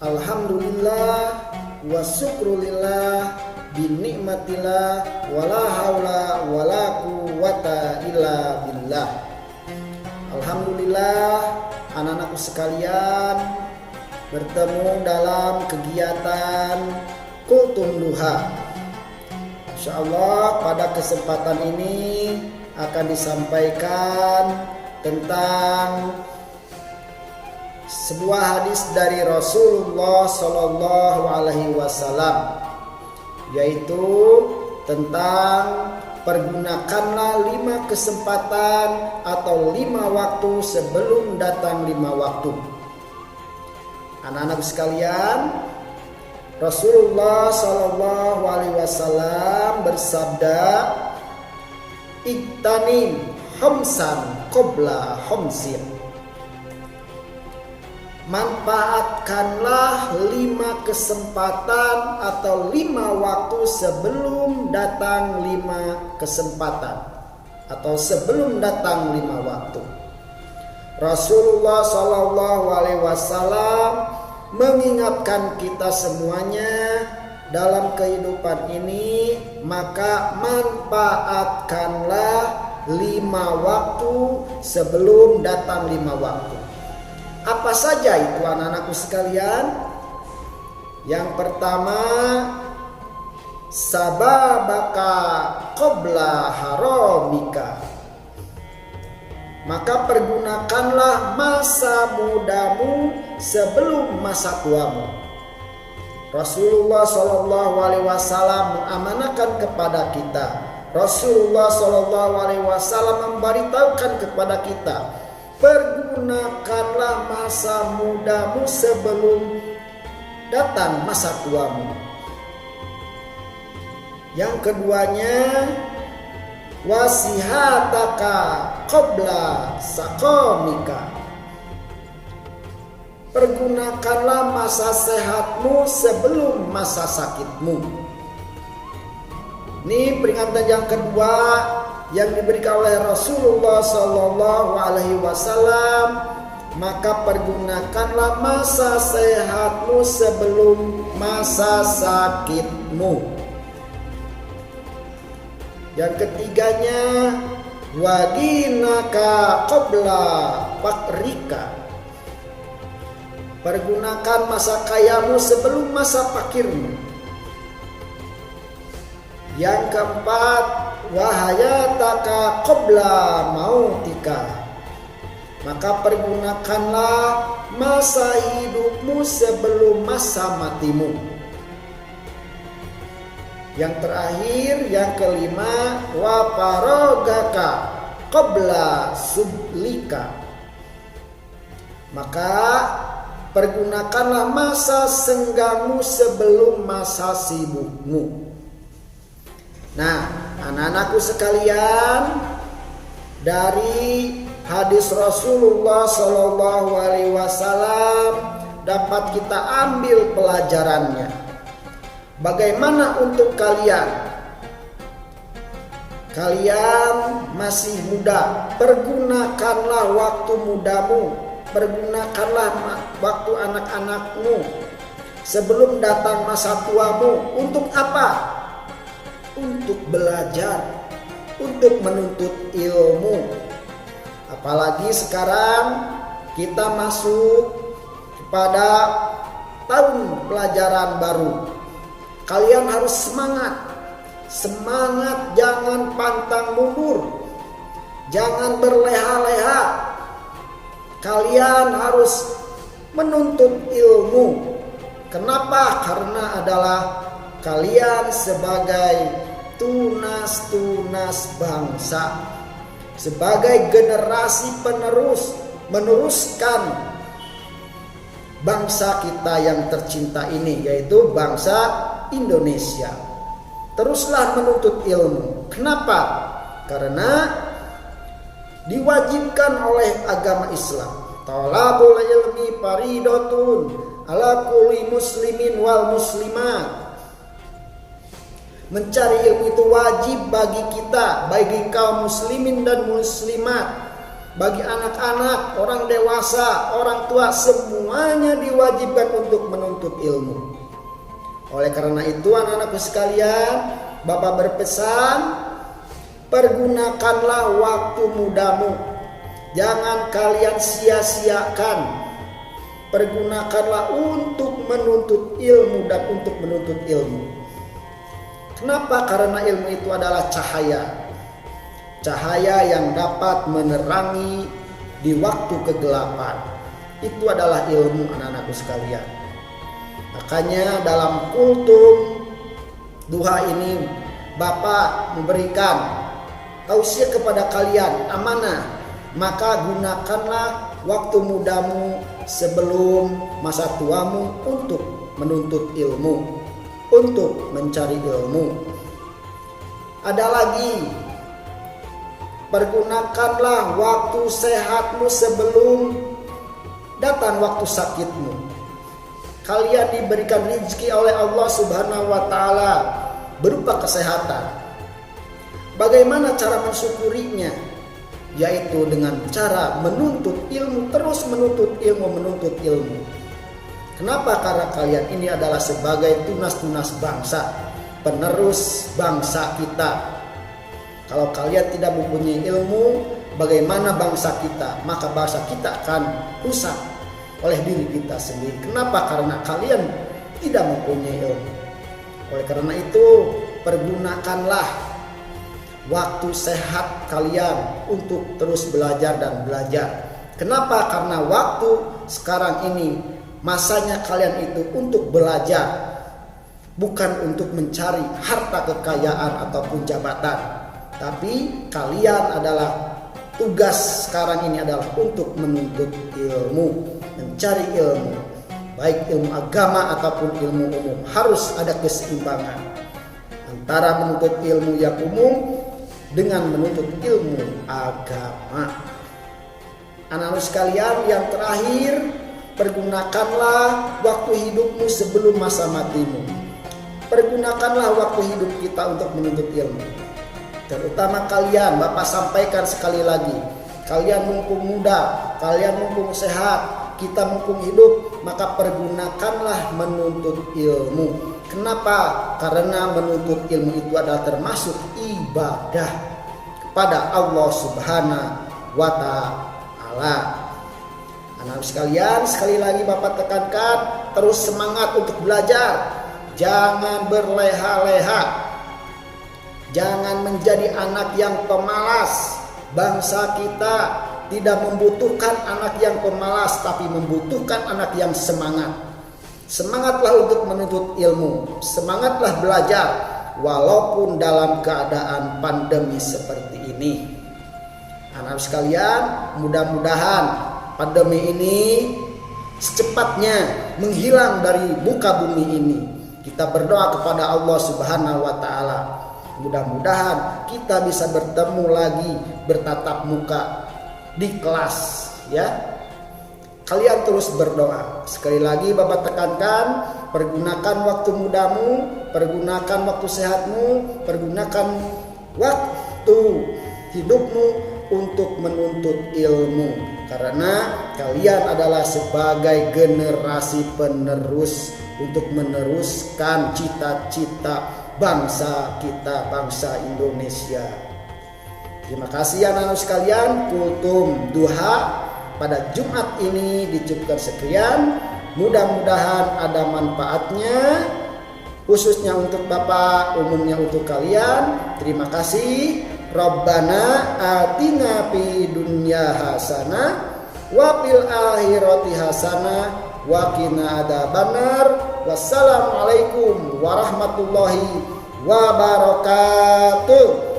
Alhamdulillah wa syukrulillah binikmatillah wala haula wala quwata illa billah. Alhamdulillah, anak-anakku sekalian, bertemu dalam kegiatan Kultum Duha. Insyaallah pada kesempatan ini akan disampaikan tentang sebuah hadis dari Rasulullah Shallallahu Alaihi Wasallam, yaitu tentang pergunakanlah 5 kesempatan atau 5 waktu sebelum datang 5 waktu. Anak-anak sekalian, Rasulullah Shallallahu Alaihi Wasallam bersabda, "Iktanim khamsan qabla khamsin." Manfaatkanlah 5 kesempatan atau 5 waktu sebelum datang 5 kesempatan atau sebelum datang 5 waktu. Rasulullah Shallallahu Alaihi Wasallam mengingatkan kita semuanya dalam kehidupan ini, maka manfaatkanlah 5 waktu sebelum datang 5 waktu. Apa saja itu anak-anakku sekalian? Yang pertama, sababaka qabla haramika. Maka pergunakanlah masa mudamu sebelum masa tuamu. Rasulullah Shallallahu Alaihi Wasallam mengamanahkan kepada kita. Rasulullah Shallallahu Alaihi Wasallam memberitahukan kepada kita, pergunakanlah masa mudamu sebelum datang masa tuamu. Yang keduanya, wasihataka qabla saqamika. Pergunakanlah masa sehatmu sebelum masa sakitmu. Ini peringatan yang kedua yang diberikan oleh Rasulullah Sallallahu Alaihi Wasallam. Maka pergunakanlah masa sehatmu sebelum masa sakitmu. Yang ketiganya, wadinaka qabla fakrika. Pergunakan masa kayamu sebelum masa fakirmu. Yang keempat, wahayataka qabla mautika. Maka pergunakanlah masa hidupmu sebelum masa matimu. Yang terakhir, yang kelima, wa faragaka qabla sublika. Maka pergunakanlah masa senggangmu sebelum masa sibukmu. Nah, anak-anakku sekalian, dari hadis Rasulullah Shallallahu Alaihi Wasallam dapat kita ambil pelajarannya. Bagaimana untuk kalian? Kalian masih muda, pergunakanlah waktu mudamu, pergunakanlah waktu anak-anakmu sebelum datang masa tuamu. Untuk apa? Untuk belajar, untuk menuntut ilmu. Apalagi sekarang kita masuk kepada tahun pelajaran baru. Kalian harus semangat, jangan pantang mundur, jangan berleha-leha. Kalian harus menuntut ilmu. Kenapa? Karena adalah kalian sebagai tunas-tunas bangsa, sebagai generasi penerus, meneruskan bangsa kita yang tercinta ini, yaitu bangsa Indonesia. Teruslah menuntut ilmu. Kenapa? Karena diwajibkan oleh agama Islam. Talabul ilmi faridatun ala kulli muslimin wal muslimat. Mencari ilmu itu wajib bagi kita, bagi kaum muslimin dan muslimat, bagi anak-anak, orang dewasa, orang tua, semua semuanya diwajibkan untuk menuntut ilmu. Oleh karena itu anak-anakku sekalian, Bapak berpesan, pergunakanlah waktu mudamu. Jangan kalian sia-siakan. Pergunakanlah untuk menuntut ilmu dan untuk menuntut ilmu. Kenapa? Karena ilmu itu adalah cahaya. Cahaya yang dapat menerangi di waktu kegelapan. Itu adalah ilmu anak-anakku sekalian. Makanya dalam kultum duha ini Bapak memberikan tausiah kepada kalian, amanah. Maka gunakanlah waktu mudamu sebelum masa tuamu untuk menuntut ilmu, untuk mencari ilmu. Ada lagi, pergunakanlah waktu sehatmu sebelum datang waktu sakitmu. Kalian diberikan rezeki oleh Allah Subhanahu wa taala berupa kesehatan. Bagaimana cara mensyukurinya? Yaitu dengan cara menuntut ilmu, terus menuntut ilmu. Kenapa? Karena kalian ini adalah sebagai tunas-tunas bangsa, penerus bangsa kita. Kalau kalian tidak mempunyai ilmu, bagaimana bangsa kita? Maka bangsa kita akan rusak oleh diri kita sendiri. Kenapa? Karena kalian tidak mempunyai ilmu. Oleh karena itu, pergunakanlah waktu sehat kalian untuk terus belajar dan belajar. Kenapa? Karena waktu sekarang ini masanya kalian itu untuk belajar, bukan untuk mencari harta kekayaan ataupun jabatan. Tapi kalian adalah tugas sekarang ini adalah untuk menuntut ilmu, mencari ilmu, baik ilmu agama ataupun ilmu umum. Harus ada keseimbangan antara menuntut ilmu yang umum dengan menuntut ilmu agama. Anak-anak sekalian, yang terakhir, pergunakanlah waktu hidupmu sebelum masa matimu. Pergunakanlah waktu hidup kita untuk menuntut ilmu. Terutama kalian, Bapak sampaikan sekali lagi, kalian mumpung muda, kalian mumpung sehat, kita mumpung hidup, maka pergunakanlah menuntut ilmu. Kenapa? Karena menuntut ilmu itu adalah termasuk ibadah kepada Allah Subhanahu wa ta'ala. Anak sekalian, sekali lagi Bapak tekankan, terus semangat untuk belajar. Jangan berleha-leha. Jangan menjadi anak yang pemalas. Bangsa kita tidak membutuhkan anak yang pemalas, tapi membutuhkan anak yang semangat. Semangatlah untuk menuntut ilmu, semangatlah belajar walaupun dalam keadaan pandemi seperti ini. Anak sekalian, mudah-mudahan pandemi ini secepatnya menghilang dari muka bumi ini. Kita berdoa kepada Allah Subhanahu wa taala. Mudah-mudahan kita bisa bertemu lagi, bertatap muka di kelas, ya. Kalian terus berdoa. Sekali lagi Bapak tekankan, pergunakan waktu mudamu, pergunakan waktu sehatmu, pergunakan waktu hidupmu untuk menuntut ilmu. Karena kalian adalah sebagai generasi penerus untuk meneruskan cita-cita bangsa kita, bangsa Indonesia. Terima kasih anak-anak sekalian, kultum duha pada Jumat ini dicukupkan sekian. Mudah-mudahan ada manfaatnya, khususnya untuk Bapak, umumnya untuk kalian. Terima kasih. Rabbana atina fid dunya hasanah wa fil akhirati hasanah wa qina adzabannar. Wassalamualaikum warahmatullahi wabarakatuh.